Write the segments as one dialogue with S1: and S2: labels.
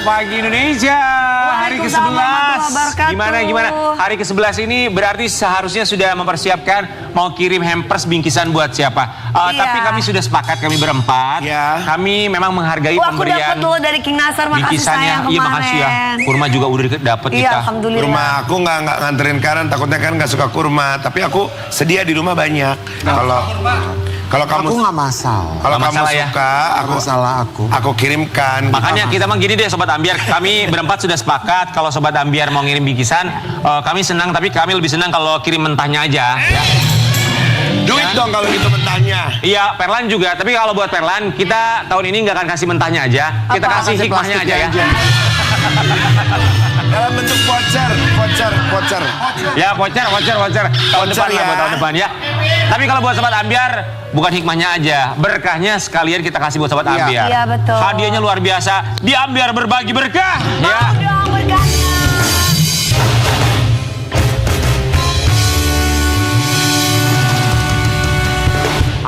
S1: Selamat pagi Indonesia. Hari ke-11. Gimana? Hari ke-11 ini berarti seharusnya sudah mempersiapkan mau kirim hampers bingkisan buat siapa. Tapi kami sudah sepakat, kami berempat. Kami memang menghargai pemberian.
S2: Aku dapat dari King Nasar, makasih sayang kemarin.
S1: Iya, makasih ya. Kurma juga udah dapat kita.
S2: Alhamdulillah.
S3: Kurma aku nggak nganterin Karen, takutnya kan nggak suka kurma. Tapi aku sedia di rumah banyak. Kalau kamu
S4: aku nggak masalah.
S3: Kalau kamu
S1: ya?
S3: suka, aku kirimkan.
S1: Makanya kita mah gini deh Sobat Ambiar, kami berempat sudah sepakat kalau Sobat Ambiar mau ngirim bingkisan, kami senang, tapi kami lebih senang kalau kirim mentahnya aja. Ya.
S3: Duit dong kalau gitu mentahnya.
S1: Iya, Perlan juga. Tapi kalau buat Perlan, kita tahun ini nggak akan kasih mentahnya aja, kita kasih hikmahnya aja ya.
S3: Dalam bentuk voucher.
S1: Ya, voucher. Tahun depan ya. Buat tahun depan ya. Tapi kalau buat Sobat Ambiar, bukan hikmahnya aja, berkahnya sekalian kita kasih buat Sobat Ambiar.
S2: Iya, betul.
S1: Hadiahnya luar biasa. Di Ambiar berbagi berkah. Ya.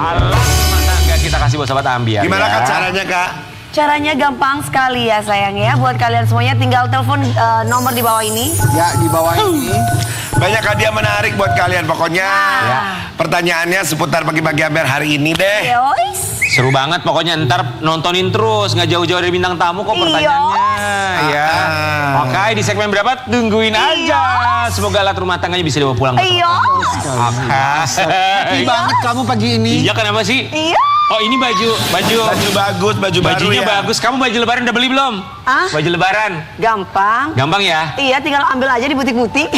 S1: Alat rumah tangga kita kasih buat Sobat Ambiar.
S3: Gimana
S1: ya.
S3: Kak caranya Kak?
S2: Caranya gampang sekali ya sayang ya. Buat kalian semuanya tinggal telepon nomor di bawah ini.
S4: Ya, di bawah ini.
S3: Banyak hadiah menarik buat kalian pokoknya. Pertanyaannya seputar pagi-pagi Ambiar hari ini deh.
S2: Yois.
S1: Seru banget pokoknya, ntar nontonin terus, nggak jauh-jauh dari bintang tamu kok pertanyaannya. Ya. Oke, di segmen berapa? Tungguin aja. Semoga alat rumah tangganya bisa dibawa pulang.
S4: Sepi banget kamu pagi ini.
S1: Iya, kenapa sih?
S2: Iya.
S1: Oh, ini baju
S3: bagus, baju baru
S1: bajunya
S3: ya.
S1: bagus. Kamu baju lebaran udah beli belum? Baju lebaran.
S2: Gampang
S1: Ya?
S2: Iya, tinggal ambil aja di butik-butik.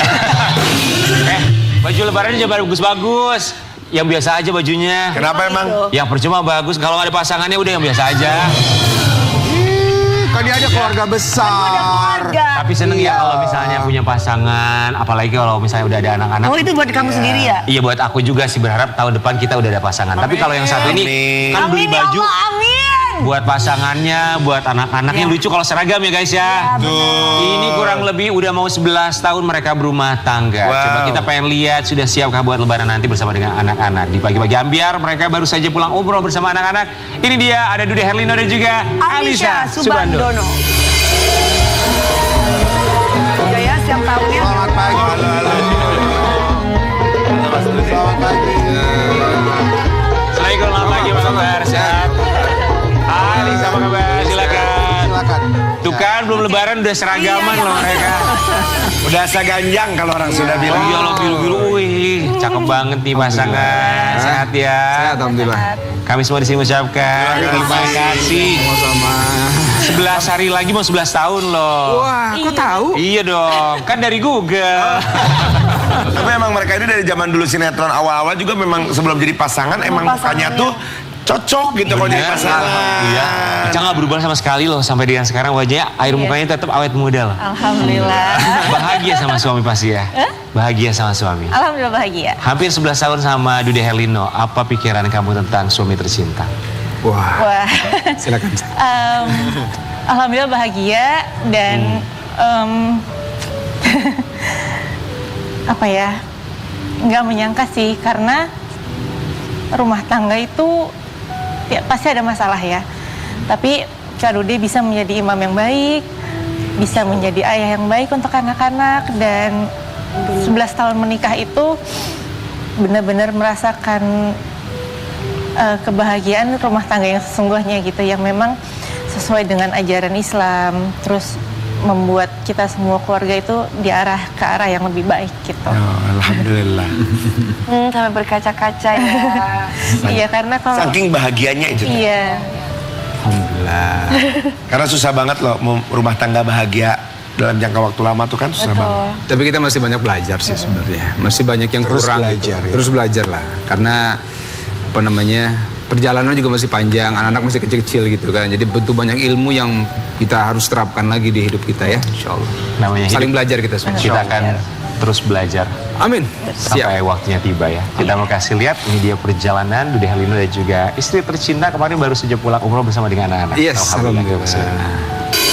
S1: Baju lebaran aja bagus-bagus. Yang biasa aja bajunya.
S3: Kenapa emang?
S1: Yang percuma bagus. Kalau nggak ada pasangannya udah yang biasa aja.
S4: Kan dia ada keluarga besar.
S1: Tapi seneng ya kalau misalnya punya pasangan, apalagi kalau misalnya udah ada anak-anak.
S2: Oh, itu buat kamu sendiri ya?
S1: Iya, buat aku juga sih, berharap tahun depan kita udah ada pasangan. Tapi kalau yang satu ini kan beli baju buat pasangannya, buat anak-anak yang lucu kalau seragam ya guys ya. Ini kurang lebih udah mau 11 tahun mereka berumah tangga. Coba kita pengen lihat sudah siapkah buat lebaran nanti bersama dengan anak-anak. Di pagi-pagi Ambiar mereka baru saja pulang umroh bersama anak-anak. Ini dia ada Dude Herlino dan juga Alisha Subandono.
S2: Ya, setiap tahunnya.
S4: Selamat pagi.
S3: Halo.
S4: Selamat pagi.
S1: Assalamualaikum, selamat pagi, apa kabar? Sehat? Alisha, apa kabar? Silakan. Tuh kan belum lebaran udah seragaman loh mereka.
S3: Udah seganjang kalau orang sudah bilang.
S1: Iya loh, biru-biru. Wih, cakep banget nih pasangan. Sehat ya.
S4: Sehat, alhamdulillah.
S1: Kami semua di sini mengucapkan terima kasih.
S4: Sama-sama.
S1: 11 hari lagi mau 11 tahun loh.
S4: Wah, kok tahu?
S1: Iya dong, kan dari Google.
S3: Tapi emang mereka ini dari zaman dulu sinetron awal-awal juga memang sebelum jadi pasangan emang mukanya tuh cocok gitu kalau jadi pasangan.
S1: Iya. Ica nggak berubah sama sekali loh sampai dengan sekarang, wajahnya air mukanya tetap awet muda loh.
S2: Alhamdulillah.
S1: Bahagia sama suami pasti ya. Bahagia sama suami.
S2: Alhamdulillah bahagia.
S1: Hampir 11 tahun sama Dude Herlino. Apa pikiran kamu tentang suami tercinta?
S4: Wah. Silakan.
S5: Alhamdulillah bahagia dan apa ya, nggak menyangka sih, karena rumah tangga itu ya, pasti ada masalah ya. Tapi Kak Dude bisa menjadi imam yang baik, bisa menjadi ayah yang baik untuk anak-anak, dan 11 tahun menikah itu benar-benar merasakan kebahagiaan rumah tangga yang sesungguhnya gitu, yang memang sesuai dengan ajaran Islam, terus membuat kita semua keluarga itu diarah ke arah yang lebih baik gitu.
S3: Oh, alhamdulillah.
S2: Sampai berkaca-kaca ya.
S5: Iya, karena kalau
S3: Saking bahagianya itu.
S5: iya.
S3: Alhamdulillah. Karena susah banget loh rumah tangga bahagia dalam jangka waktu lama tuh kan susah banget.
S4: Tapi kita masih banyak belajar sih sebenarnya. Masih banyak yang
S3: Terus
S4: kurang
S3: belajar,
S4: gitu.
S3: ya.
S4: Terus belajar lah. Karena apa namanya, perjalanan juga masih panjang, anak-anak masih kecil-kecil gitu kan. Jadi butuh banyak ilmu yang kita harus terapkan lagi di hidup kita ya, insya Allah.
S1: Namanya
S4: Saling
S1: hidup.
S4: belajar kita semua.
S1: Kita akan terus belajar.
S4: Amin.
S1: Sampai waktunya tiba ya. Kita mau kasih lihat, ini dia perjalanan Dude Herlino dan juga istri tercinta kemarin baru saja pulang umroh bersama dengan anak-anak.
S4: Yes, alhamdulillah.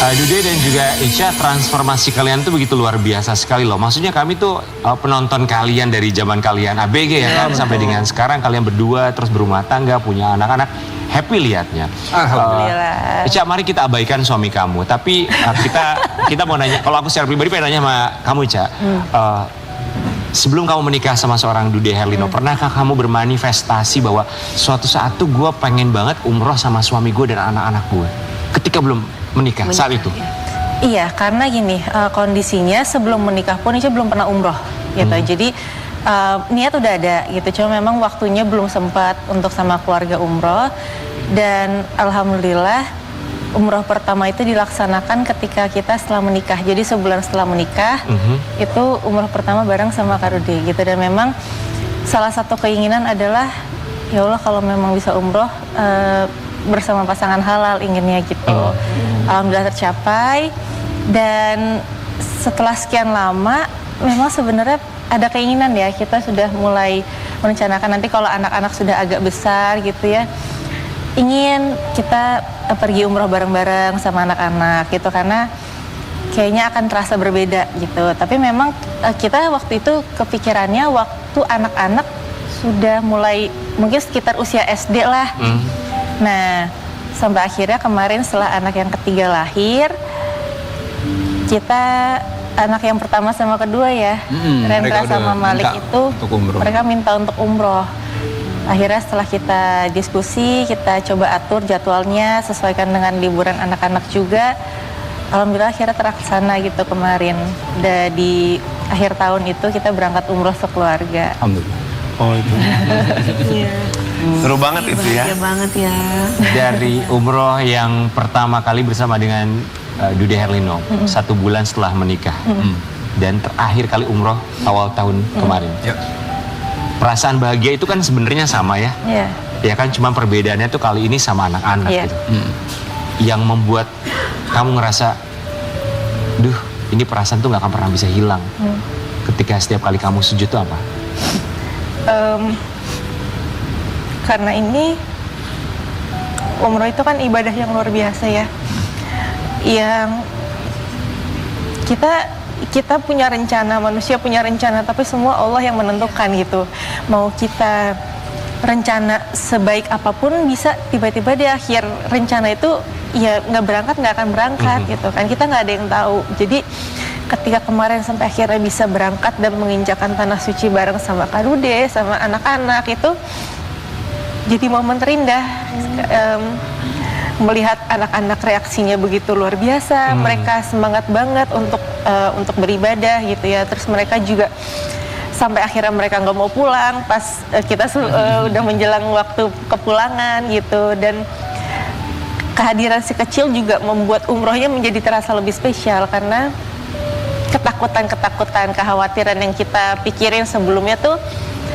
S1: Dude dan juga Ica, transformasi kalian tuh begitu luar biasa sekali loh. Maksudnya kami tuh penonton kalian dari zaman kalian ABG ya kan, sampai dengan sekarang kalian berdua terus berumah tangga, punya anak-anak. happy liatnya.
S5: Alhamdulillah.
S1: Ica, mari kita abaikan suami kamu. Tapi kita mau nanya, kalau aku secara pribadi pengen nanya sama kamu, Ica. Sebelum kamu menikah sama seorang Dude Herlino, pernahkah kamu bermanifestasi bahwa suatu saat tuh gue pengen banget umroh sama suami gue dan anak-anak gue? Ketika belum menikah saat itu?
S5: Iya, karena gini, kondisinya sebelum menikah pun Ica belum pernah umroh gitu. Jadi niat udah ada gitu, cuma memang waktunya belum sempat untuk sama keluarga umroh. Dan alhamdulillah umroh pertama itu dilaksanakan ketika kita setelah menikah. Jadi sebulan setelah menikah itu umroh pertama bareng sama Kak Rudy gitu. Dan memang salah satu keinginan adalah ya Allah kalau memang bisa umroh bersama pasangan halal inginnya gitu. Alhamdulillah tercapai. Dan setelah sekian lama memang sebenarnya ada keinginan ya, kita sudah mulai merencanakan nanti kalau anak-anak sudah agak besar gitu ya, ingin kita pergi umroh bareng-bareng sama anak-anak gitu, karena kayaknya akan terasa berbeda gitu. Tapi memang kita waktu itu kepikirannya waktu anak-anak sudah mulai mungkin sekitar usia SD lah. Nah sampai akhirnya kemarin setelah anak yang ketiga lahir, kita anak yang pertama sama kedua ya, Rendra sama Malik itu mereka minta untuk umroh. Akhirnya setelah kita diskusi, kita coba atur jadwalnya sesuaikan dengan liburan anak-anak juga. Alhamdulillah akhirnya terlaksana gitu kemarin. Dan di akhir tahun itu kita berangkat umroh sekeluarga.
S4: Alhamdulillah.
S3: Oh itu. Seru banget itu ya.
S2: Bahagia banget ya.
S1: Dari umroh yang pertama kali bersama dengan Dude Herlino, 1 bulan setelah menikah, dan terakhir kali umroh awal tahun kemarin. Perasaan bahagia itu kan sebenarnya sama ya. Ya kan, cuma perbedaannya tuh kali ini sama anak-anak gitu. Yang membuat kamu ngerasa, duh ini perasaan tuh gak akan pernah bisa hilang. Ketika setiap kali kamu sujud tuh apa?
S5: Karena ini umroh itu kan ibadah yang luar biasa ya, yang kita punya rencana, manusia punya rencana, tapi semua Allah yang menentukan gitu. Mau kita rencana sebaik apapun, bisa tiba-tiba di akhir rencana itu ya nggak akan berangkat gitu kan, kita nggak ada yang tahu. Jadi ketika kemarin sampai akhirnya bisa berangkat dan menginjakan tanah suci bareng sama Kak Dude, sama anak-anak, itu jadi momen terindah. Melihat anak-anak reaksinya begitu luar biasa, mereka semangat banget untuk beribadah gitu ya. Terus mereka juga sampai akhirnya mereka nggak mau pulang pas kita udah menjelang waktu kepulangan gitu. Dan kehadiran si kecil juga membuat umrohnya menjadi terasa lebih spesial, karena ketakutan, kekhawatiran yang kita pikirin sebelumnya tuh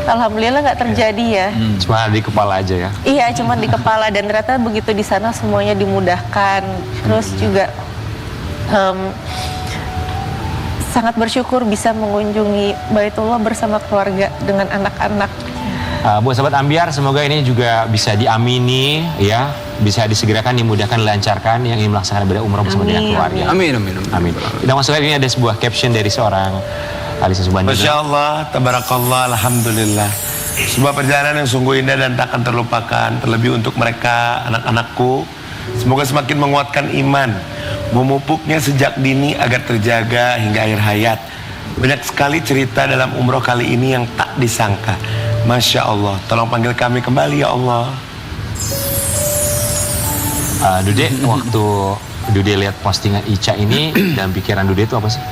S5: alhamdulillah nggak terjadi ya.
S1: Cuma di kepala aja ya?
S5: Iya, cuma di kepala, dan ternyata begitu di sana semuanya dimudahkan. Terus juga sangat bersyukur bisa mengunjungi Baitullah bersama keluarga dengan anak-anak.
S1: Buat sahabat Ambiar, semoga ini juga bisa diamini ya, bisa disegerakan, dimudahkan, dilancarkan yang ingin melaksanakan ibadah umroh bersama dengan keluarga.
S4: Amin.
S1: Kita masukkan, ini ada sebuah caption dari seorang Alisa Subandina.
S3: Masya Allah, tabarakallah, alhamdulillah. Sebuah perjalanan yang sungguh indah dan tak akan terlupakan. Terlebih untuk mereka, anak-anakku, semoga semakin menguatkan iman, memupuknya sejak dini agar terjaga hingga akhir hayat. Banyak sekali cerita dalam umroh kali ini yang tak disangka. Masya Allah, tolong panggil kami kembali ya Allah.
S1: Dude, waktu Dude lihat postingan Ica ini, dan pikiran Dude itu apa sih?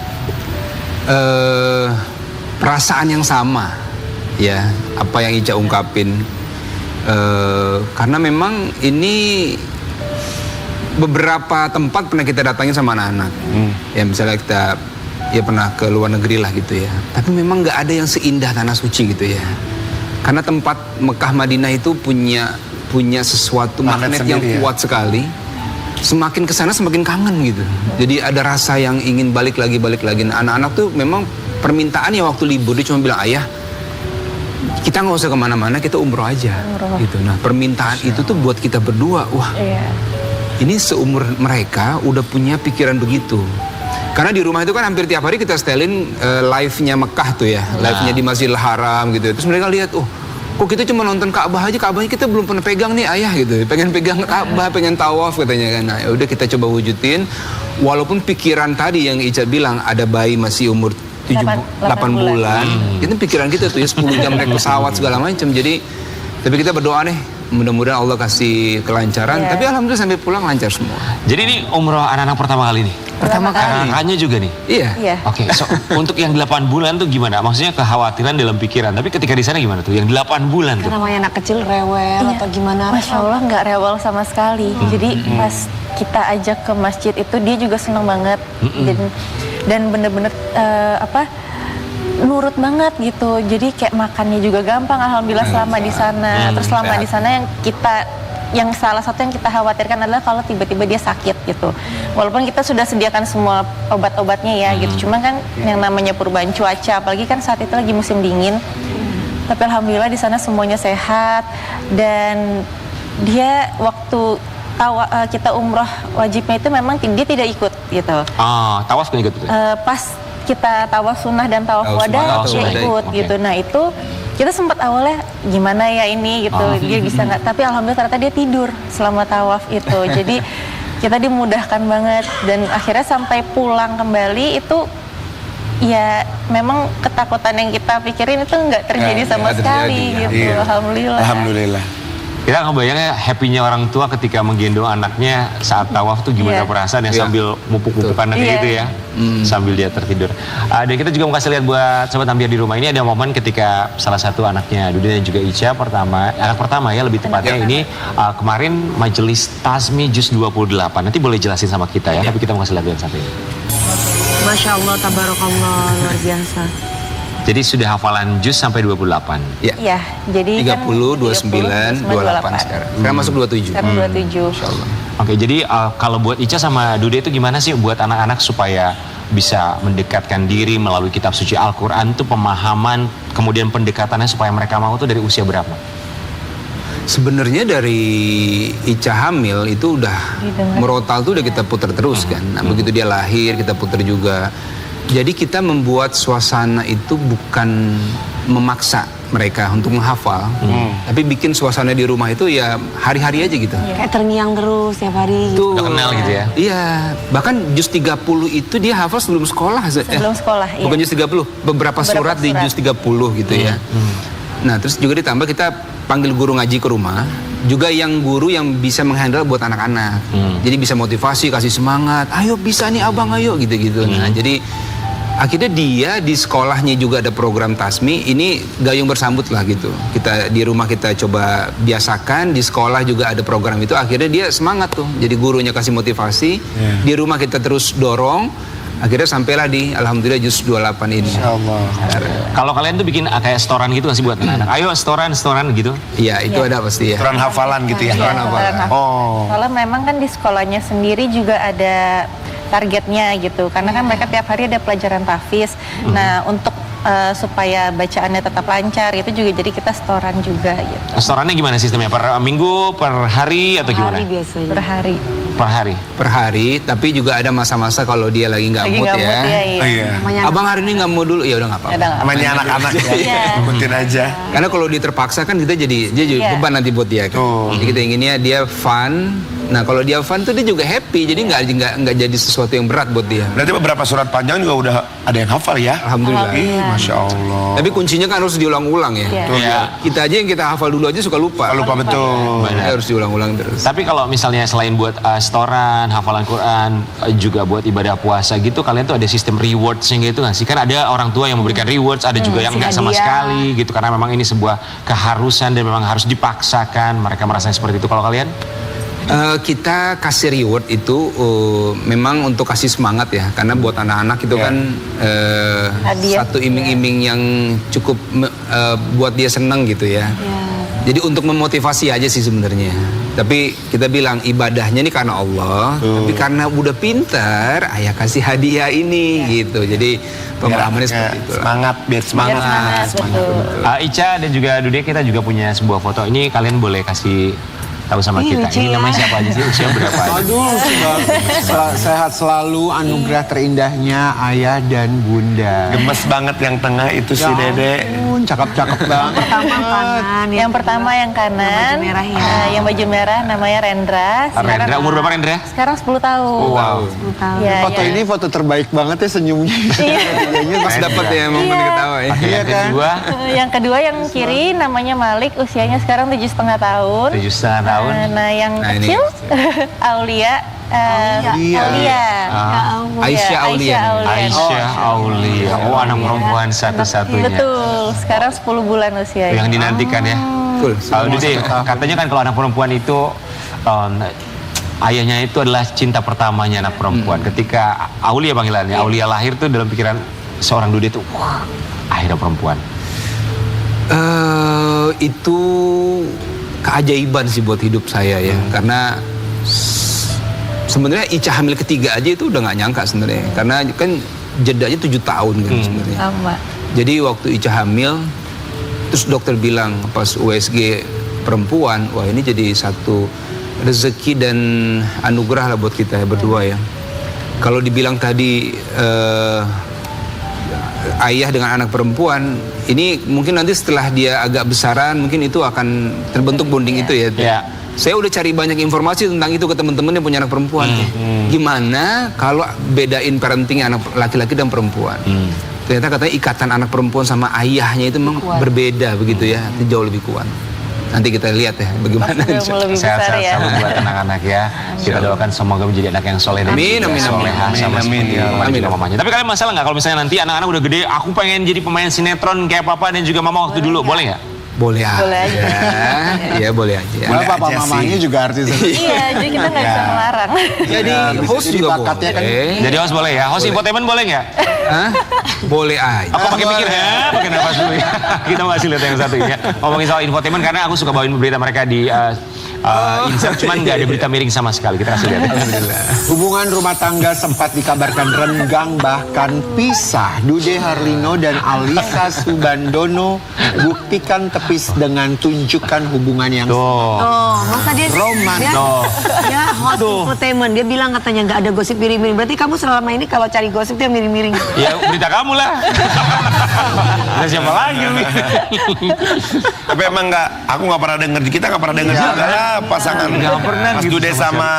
S4: Perasaan yang sama ya, apa yang Ica ungkapin, karena memang ini beberapa tempat pernah kita datangin sama anak-anak, ya misalnya kita ya pernah ke luar negeri lah gitu ya, tapi memang nggak ada yang seindah tanah suci gitu ya, karena tempat Mekah Madinah itu punya sesuatu magnet yang kuat sekali. Semakin kesana semakin kangen gitu. Jadi ada rasa yang ingin balik lagi. Nah, anak-anak tuh memang permintaannya waktu libur dia cuma bilang, ayah kita nggak usah kemana-mana, kita umroh aja. Gitu. Nah permintaan itu tuh buat kita berdua, wah ini seumur mereka udah punya pikiran begitu. Karena di rumah itu kan hampir tiap hari kita setelin live-nya Mekah tuh ya, live-nya di Masjidil Haram gitu. Terus mereka lihat, oh kok kita cuma nonton Ka'bah aja, Ka'bahnya kita belum pernah pegang nih ayah gitu, pengen pegang Ka'bah, pengen tawaf katanya kan. Nah ya udah kita coba wujudin, walaupun pikiran tadi yang Ica bilang ada bayi masih umur 8 bulan, itu pikiran kita tuh ya 10 jam naik pesawat segala macam. Jadi tapi kita berdoa nih, mudah-mudahan Allah kasih kelancaran. Tapi alhamdulillah sampai pulang lancar semua.
S1: Jadi ini umroh anak-anak pertama kali nih?
S4: Pertama kali.
S1: Kakaknya juga nih?
S4: Iya.
S1: Oke, so, untuk yang 8 bulan tuh gimana? Maksudnya kekhawatiran dalam pikiran. Tapi ketika di sana gimana tuh? Yang 8 bulan tuh?
S2: Karena namanya anak kecil rewel atau gimana?
S5: Masya Allah nggak rewel sama sekali. Jadi pas kita ajak ke masjid itu dia juga senang banget dan bener-bener nurut banget gitu. Jadi kayak makannya juga gampang. Alhamdulillah selama di sana. Terus selama di sana yang salah satu yang kita khawatirkan adalah kalau tiba-tiba dia sakit gitu. Walaupun kita sudah sediakan semua obat-obatnya ya gitu. Cuma kan yang namanya perubahan cuaca, apalagi kan saat itu lagi musim dingin. Tapi alhamdulillah di sana semuanya sehat dan dia waktu kita umroh wajibnya itu memang dia tidak ikut gitu.
S1: Tawaf kan ikut?
S5: Pas kita tawaf sunnah dan tawaf wadah dia ikut gitu. Nah itu kita sempat awalnya gimana ya ini gitu, dia bisa nggak, tapi alhamdulillah ternyata dia tidur selama tawaf itu. Jadi kita dimudahkan banget dan akhirnya sampai pulang kembali itu ya memang ketakutan yang kita pikirin itu nggak terjadi sama sekali gitu.
S3: Alhamdulillah.
S1: Kita ngebayangnya happy-nya orang tua ketika menggendong anaknya saat tawaf tuh gimana perasaan ya sambil mupuk-mupuk anaknya itu ya, sambil dia tertidur. Dan kita juga mau kasih lihat buat sobat Ambiar di rumah, ini ada momen ketika salah satu anaknya Dude dan juga Ica anak pertama ya lebih tepatnya ini kemarin majelis Tasmi Juz 28. Nanti boleh jelasin sama kita ya, tapi kita mau kasih lihat yang satu ini.
S2: Masya Allah, tabarakallah, luar biasa.
S1: Jadi sudah hafalan juz sampai 28.
S5: Iya, jadi
S4: 30, 29, 28 sekarang. Sekarang masuk 27.
S5: Sekarang 27.
S4: Insyaallah.
S1: Oke, jadi kalau buat Ica sama Dude itu gimana sih buat anak-anak supaya bisa mendekatkan diri melalui kitab suci Al-Quran itu pemahaman, kemudian pendekatannya supaya mereka mau tuh dari usia berapa?
S4: Sebenarnya dari Ica hamil itu udah merotal tuh udah kita putar terus kan. Nah, begitu dia lahir kita putar juga. Jadi kita membuat suasana itu bukan memaksa mereka untuk menghafal, tapi bikin suasana di rumah itu ya hari-hari aja gitu.
S2: Kayak terngiang terus tiap hari gitu.
S1: Udah kenal gitu ya?
S4: Iya, bahkan juz 30 itu dia hafal sebelum sekolah.
S5: Sebelum sekolah, iya.
S4: Bukan juz 30, beberapa surat di juz 30 gitu ya. Nah terus juga ditambah kita panggil guru ngaji ke rumah, juga yang guru yang bisa menghandle buat anak-anak. Jadi bisa motivasi, kasih semangat, ayo bisa nih abang, ayo gitu-gitu. Nah jadi akhirnya dia di sekolahnya juga ada program Tasmi, ini gayung bersambut lah gitu. Kita di rumah kita coba biasakan, di sekolah juga ada program itu, akhirnya dia semangat tuh. Jadi gurunya kasih motivasi, di rumah kita terus dorong, akhirnya sampailah di alhamdulillah juz 28 ini.
S3: Insyaallah.
S1: Kalau kalian tuh bikin kayak setoran gitu nggak sih buat anak-anak? Ayo setoran gitu?
S4: Iya, itu ada pasti ya.
S3: Aturan hafalan gitu ya.
S4: Aturan hafalan.
S5: Soalnya memang kan di sekolahnya sendiri juga ada targetnya gitu, karena kan mereka tiap hari ada pelajaran tahfiz. Nah untuk supaya bacaannya tetap lancar itu juga jadi kita setoran juga gitu.
S1: Setorannya gimana sistemnya? Per minggu, per hari atau gimana?
S2: Hari biasanya.
S5: Per hari.
S1: Per hari.
S4: Per hari, tapi juga ada masa-masa kalau dia lagi nggak mood ya.
S5: Iya.
S4: Abang hari ini nggak mau dulu, ya udah nggak apa-apa.
S3: Namanya anak-anak ya, ikutin aja.
S4: Karena kalau dia terpaksa kan dia jadi beban nanti buat dia. Kan? Jadi kita inginnya dia fun. Nah kalau dia fun tuh dia juga happy, jadi nggak jadi sesuatu yang berat buat dia.
S3: Berarti beberapa surat panjang juga udah ada yang hafal ya?
S4: Alhamdulillah.
S3: Masya Allah.
S4: Tapi kuncinya kan harus diulang-ulang ya.
S1: Iya.
S4: Kita aja yang kita hafal dulu aja suka lupa.
S3: Lupa betul.
S4: Harus diulang-ulang terus.
S1: Tapi kalau misalnya selain buat setoran, hafalan Quran, juga buat ibadah puasa gitu, kalian tuh ada sistem rewards-nya gitu nggak sih? Kan ada orang tua yang memberikan rewards, ada juga yang nggak sama sekali gitu, karena memang ini sebuah keharusan dan memang harus dipaksakan. Mereka merasa seperti itu. Kalau kalian?
S4: Kita kasih reward itu memang untuk kasih semangat ya, karena buat anak-anak itu kan satu iming-iming yang cukup buat dia seneng gitu ya. Jadi untuk memotivasi aja sih sebenarnya. Tapi kita bilang ibadahnya ini karena Allah, tapi karena udah pintar, ayah kasih hadiah ini gitu. Jadi pemahamannya seperti itu.
S3: Semangat, biar semangat.
S1: Ica dan juga Dude, kita juga punya sebuah foto. Ini kalian boleh kasih tahu sama kita.
S2: lucu
S1: Ini
S2: ya.
S1: namanya siapa aja sih? Usia berapa aja?
S6: Aduh, sehat selalu, anugerah terindahnya ayah dan bunda.
S3: Gemes banget yang tengah itu si
S6: Ya
S3: Dede.
S6: ampun, cakep-cakep banget.
S2: Pertama kanan.
S5: Yang pertama yang kanan,
S2: Yang baju merah ya.
S5: yang baju merah namanya Rendra.
S1: Rendra, umur berapa Rendra?
S5: Sekarang 10 tahun.
S1: Wow.
S2: 10 tahun.
S5: Ya,
S6: Foto
S5: ya.
S6: ini foto terbaik banget ya senyumnya. Kayaknya
S4: Pas dapat ya momen
S5: Iya.
S4: ketawa ya.
S1: Oke,
S6: Iya
S1: yang
S6: kan?
S1: kedua,
S5: Yang kedua yang kiri namanya Malik, usianya sekarang 7,5 tahun.
S1: 7,5 tahun.
S5: Nah yang
S4: Nah, ini.
S5: kecil Aulia. Aulia.
S4: Aisyah Aulia.
S1: Aisyah Aulia. Oh, anak perempuan satu-satunya.
S5: Betul. Sekarang 10 bulan usianya.
S1: Yang dinantikan ya.
S4: Betul.
S1: Kalau Dede, katanya kan kalau anak perempuan itu ayahnya itu adalah cinta pertamanya anak perempuan. Ketika Aulia panggilannya, Aulia lahir tuh dalam pikiran seorang Dude itu, wah, akhirnya perempuan.
S4: Itu keajaiban sih buat hidup saya ya, karena sebenarnya Ica hamil ketiga aja itu udah nggak nyangka sebenarnya, karena kan jedanya 7 tahun kan sebenarnya.
S5: Sama.
S4: Jadi waktu Ica hamil, terus dokter bilang pas USG perempuan, wah ini jadi satu rezeki dan anugerah lah buat kita ya berdua ya. Kalau dibilang tadi ayah dengan anak perempuan, ini mungkin nanti setelah dia agak besaran, mungkin itu akan terbentuk bonding itu ya.
S1: Iya.
S4: Saya udah cari banyak informasi tentang itu ke teman-teman yang punya anak perempuan. Gimana kalau bedain parenting anak laki-laki dan perempuan? Ternyata katanya ikatan anak perempuan sama ayahnya itu memang berbeda begitu ya, itu jauh lebih kuat. Nanti kita lihat ya bagaimana.
S5: Pasti lebih besar
S1: Sehat-sehat
S5: ya.
S1: selalu buat anak-anak ya. Kita doakan semoga menjadi anak yang soleh dan
S4: Amin, amin, amin.
S1: soleha sama
S3: Amin,
S1: seperti
S3: ya
S1: mama
S4: Amin.
S1: juga mamanya. Tapi kalian masalah nggak kalau misalnya nanti anak-anak udah gede, aku pengen jadi pemain sinetron kayak papa dan juga mama waktu dulu, boleh nggak?
S4: Boleh aja.
S5: Boleh aja.
S4: Ya boleh aja.
S6: Boleh papa
S3: aja
S6: mamanya
S3: sih.
S6: juga artis.
S5: Iya, jadi kita nggak bisa melarang.
S4: Jadi
S6: bisa
S4: host
S6: jadi
S4: juga
S6: bakatnya kan.
S4: boleh.
S1: Jadi host boleh ya? Host infotainment boleh nggak?
S4: Hah? Boleh aja.
S1: Apa pakai mikir ya? Pakai nafas dulu ya. Kita masih lihat yang satu ini ya. Ngomongin soal infotainment karena aku suka bawain berita mereka di insert, cuman nggak ada berita miring sama sekali. Kita kasih lihat.
S6: Hubungan rumah tangga sempat dikabarkan renggang bahkan pisah. Dude Harlino dan Alisa Subandono buktikan tepis dengan tunjukkan hubungan yang
S1: Tuh.
S2: Oh, masa dia
S6: Roman.
S2: dia hot infotainment. Dia bilang katanya nggak ada gosip miring-miring. Berarti kamu selama ini kalau cari gosip dia miring-miring.
S1: Ya berita kamu lah. Ada siapa lagi?
S3: Tapi emang aku nggak pernah denger, kita nggak pernah denger juga lah pasangan
S1: Nggak pernah
S3: Mas
S1: gitu
S3: Dude sama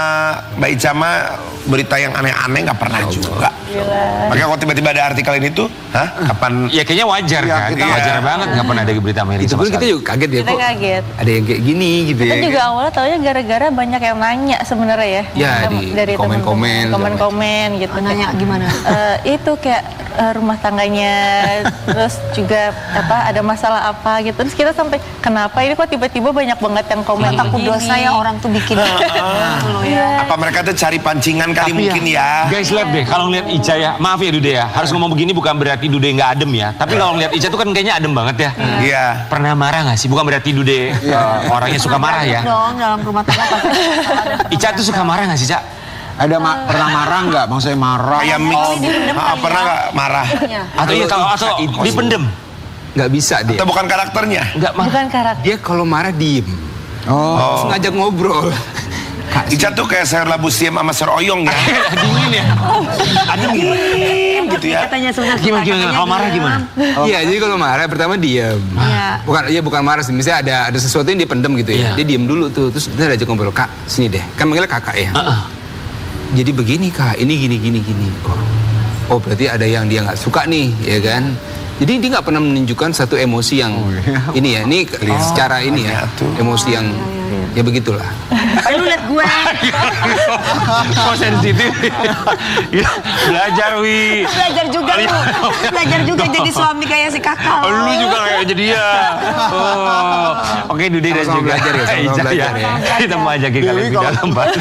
S3: Mbak Ica mah berita yang aneh-aneh nggak pernah juga. Makanya kalau tiba-tiba ada artikel ini tuh, hah? Kapan?
S1: Ya kayaknya wajar
S6: Ya,
S1: kan?
S6: kita
S1: Wajar banget nggak pernah ada berita miring
S4: Itu
S1: sama
S4: pun kita
S1: sekali.
S4: juga kaget ya
S5: Kita
S4: kok.
S5: kaget.
S4: Ada yang kayak gini gitu
S5: Kita
S4: ya.
S5: juga awalnya taunya gara-gara banyak yang nanya sebenarnya ya.
S4: Ya, di
S5: dari
S4: komen-komen,
S5: teman-teman. Komen-komen gitu.
S2: Nanya gimana?
S5: Itu kayak rumah tangganya, terus juga apa ada masalah apa gitu. Terus kita sampai kenapa ini kok tiba-tiba banyak banget yang komen
S2: Takut
S5: begini.
S2: dosa ya orang tuh bikin. Loh ya.
S3: Apa mereka tuh cari pancingan kali mungkin ya?
S1: Guys, lihat deh, kalau ngeliat Ica ya, maaf ya Dude ya, harus ngomong begini bukan berarti Dude nggak adem ya. Tapi kalau ngeliat Ica tuh kan kayaknya adem banget ya.
S3: Iya.
S1: Pernah marah nggak sih? Bukan berarti Dude orangnya suka marah ya.
S2: Dong dalam rumah tangga pasti ada.
S1: Ica tuh suka marah nggak sih, Cak?
S6: Ada pernah marah nggak? Maksudnya marah.
S3: Kayak mix. Pernah nggak marah?
S1: Atau iya kalau atau dipendem?
S4: Nggak bisa dia.
S3: Atau bukan karakternya?
S1: Nggak marah.
S5: Bukan karakter.
S4: Dia kalau marah diem.
S6: Oh.
S4: Terus ngajak ngobrol.
S3: Ica tuh kayak sayur labu siam sama sayur oyong ya.
S1: Dingin ya.
S3: Adem gitu ya.
S2: Katanya sebenarnya
S1: Gimana? Kalau marah gimana?
S4: Iya, jadi kalau marah pertama diem.
S2: Iya.
S4: Bukan marah sih. Misalnya ada sesuatu yang dia pendem gitu ya.
S1: Iya.
S4: Dia diem dulu tuh. Terus dia ajak ngobrol, "Kak, sini deh." Kan manggilnya kakak ya. Jadi begini Kak, ini gini. Oh berarti ada yang dia nggak suka nih, ya kan? Jadi dia nggak pernah menunjukkan satu emosi yang ini ya. Ini secara ini ya, emosi yang ya begitulah.
S2: Lu liat gue.
S1: Kok sensitif? Ya, belajar Wi.
S2: Belajar juga lu. Belajar juga jadi suami kayak si kakak.
S1: Lu juga kayak jadi dia. Oh. Oke, Dude dan
S4: Sama-sama
S1: juga
S4: belajar ya, sama-sama
S1: Ica
S4: belajar ya.
S1: Kita mau ajakin
S6: Dewi
S1: kalian di
S6: kalau-
S1: dalam banget.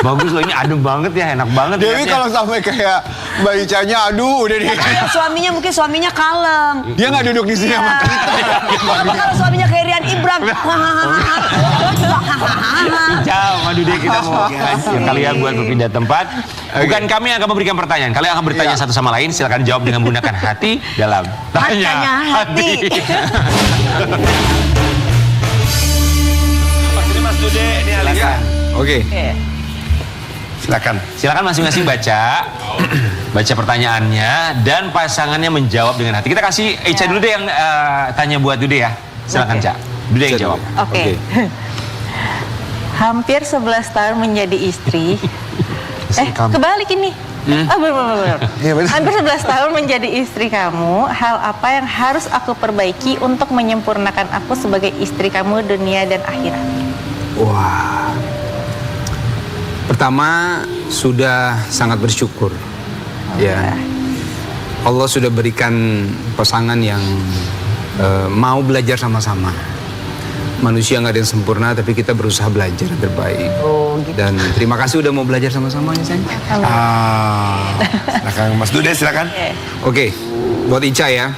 S1: Bagus loh, ini adem banget ya, enak banget.
S6: Dewi
S1: liatnya.
S6: kalau sampai kayak Mbak Icanya, aduh udah deh.
S2: Suaminya mungkin suaminya kalem.
S6: Dia nggak duduk di sini sama kita.
S2: Apa kalau suaminya kayak Rian Ibram?
S1: Ica sama Dude kita mau ngajak kalian buat berpindah tempat. Bukan kami yang akan memberikan pertanyaan. Kalian akan bertanya satu sama lain. Silakan jawab dengan menggunakan hati dalam
S2: Tanya hati.
S3: Ini Mas Dude, ini Silakan.
S4: Oke.
S3: Silakan.
S1: Silakan masing-masing baca. Baca pertanyaannya dan pasangannya menjawab dengan hati. Kita kasih Ica dulu deh yang tanya buat Dude ya. Silakan, Ca. Dude yang jawab.
S5: Oke. Hampir 11 tahun menjadi istri. Kebalik ini. Benar.
S6: Iya, benar.
S5: Hampir 11 tahun menjadi istri kamu. Hal apa yang harus aku perbaiki untuk menyempurnakan aku sebagai istri kamu dunia dan akhirat?
S4: Wah. Pertama, sudah sangat bersyukur. Ya. Allah sudah berikan pasangan yang mau belajar sama-sama. Manusia nggak ada yang sempurna, tapi kita berusaha belajar yang terbaik. Dan terima kasih udah mau belajar sama-sama ya sayang.
S3: Silakan Mas Dude, silakan.
S4: Oke, buat Ica ya.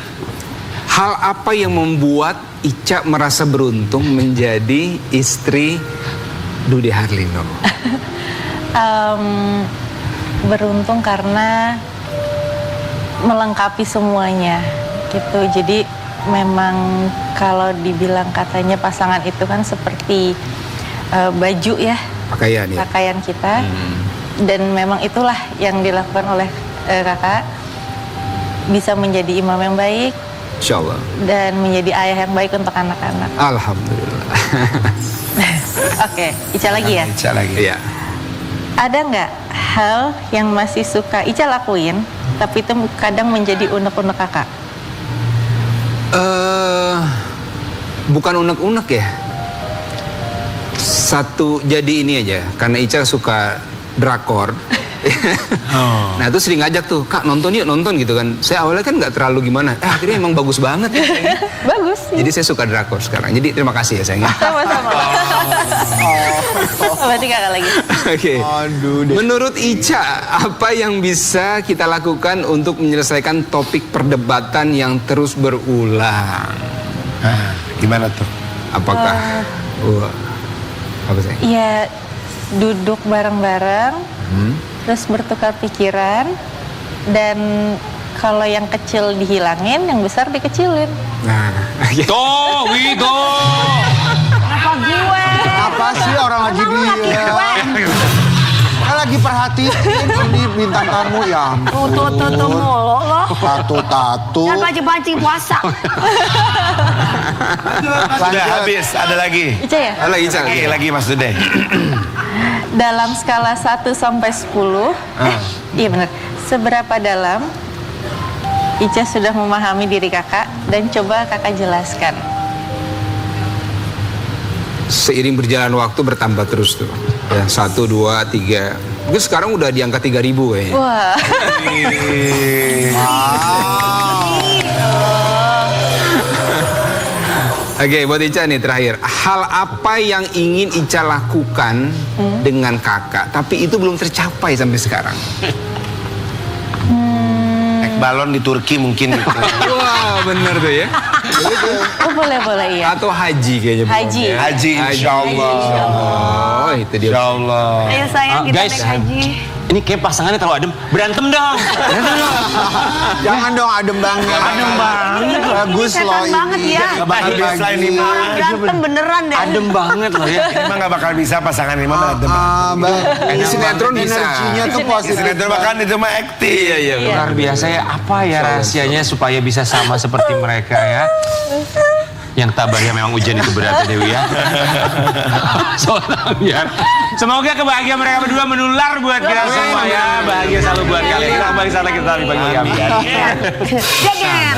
S4: Hal apa yang membuat Ica merasa beruntung menjadi istri Dude Harlino?
S5: Beruntung karena melengkapi semuanya gitu. Jadi memang kalau dibilang katanya pasangan itu kan seperti baju ya,
S4: Pakaian ya.
S5: pakaian kita. Dan memang itulah yang dilakukan oleh kakak, bisa menjadi imam yang baik
S4: Insya Allah.
S5: dan menjadi ayah yang baik untuk anak-anak.
S4: Alhamdulillah.
S5: Oke, Ica lagi ya.
S3: Ica lagi.
S4: Iya.
S5: Ada nggak hal yang masih suka Ica lakuin tapi itu kadang menjadi unek-unek kakak?
S4: Bukan unek-unek ya. Satu, jadi ini aja. Karena Ica suka drakor. Nah itu sering ngajak tuh, Kak nonton yuk, nonton gitu kan. Saya awalnya kan nggak terlalu gimana. Akhirnya emang bagus banget ya sayangnya.
S5: Bagus.
S4: Jadi saya suka drakor sekarang. Jadi terima kasih ya sayangnya.
S5: Sama-sama. Berarti kakak lagi.
S4: Oke.
S6: Aduh deh.
S4: Menurut Ica, apa yang bisa kita lakukan untuk menyelesaikan topik perdebatan yang terus berulang?
S3: Gimana tuh?
S4: Apakah? Apa sih?
S5: Ya duduk bareng-bareng, terus bertukar pikiran, dan kalau yang kecil dihilangin, yang besar dikecilin.
S4: Nah,
S1: Tuh, Wido.
S2: Apa gue?
S6: Apa sih orang lagi diam? Kan lagi perhatiin ini bintang tamu ya.
S2: Tuh mulu loh.
S6: Tato.
S2: Jangan pancing-pancing puasa.
S3: Sudah habis, ada lagi.
S5: Ica ya?
S4: halo Ica.
S3: Oke, lagi Mas Dude.
S5: Dalam skala 1 sampai 10, iya benar. Seberapa dalam Ica sudah memahami diri kakak dan coba kakak jelaskan.
S4: Seiring berjalan waktu bertambah terus tuh. Ya, 1, 2, 3. Mungkin sekarang udah di angka 3.000 kayaknya.
S5: Wah,
S4: Oke, buat Ica nih terakhir. Hal apa yang ingin Ica lakukan dengan kakak, tapi itu belum tercapai sampai sekarang?
S3: Naik balon di Turki mungkin gitu.
S4: Wah, bener tuh ya.
S5: oh boleh iya.
S4: Atau haji kayaknya. belum
S5: Haji.
S4: ya.
S3: Haji insyaallah.
S4: Oh, itu dia.
S3: Insyaallah.
S2: Ayo sayang kita
S1: Guys,
S2: naik haji.
S1: ini kayak pasangannya terlalu adem. Berantem dong.
S6: Jangan dong adem banget.
S1: Adem banget.
S6: Bagus
S2: Ini
S6: loh
S2: setan banget
S6: ini.
S2: ya.
S6: Gak bakal
S3: Bisa
S6: lagi.
S3: ini mah.
S2: Orang berantem beneran deh.
S1: Adem banget loh ya.
S3: Ini mah gak bakal bisa pasangan ini mah berantem.
S4: Ini sinetron bisa.
S6: Energinya tuh positif.
S3: Sinetron bahkan itu mah aktif.
S4: Iya.
S1: Luar biasa ya. Apa ya rahasianya supaya bisa sama seperti mereka ya? Yang tabah ya memang ujian itu berat ya Dewi ya. Soalnya semoga kebahagiaan mereka berdua menular buat kita semua ya. Bahagia selalu buat kalian. Kita kembali saat lagi kita bagi-bagi.
S2: Jeger.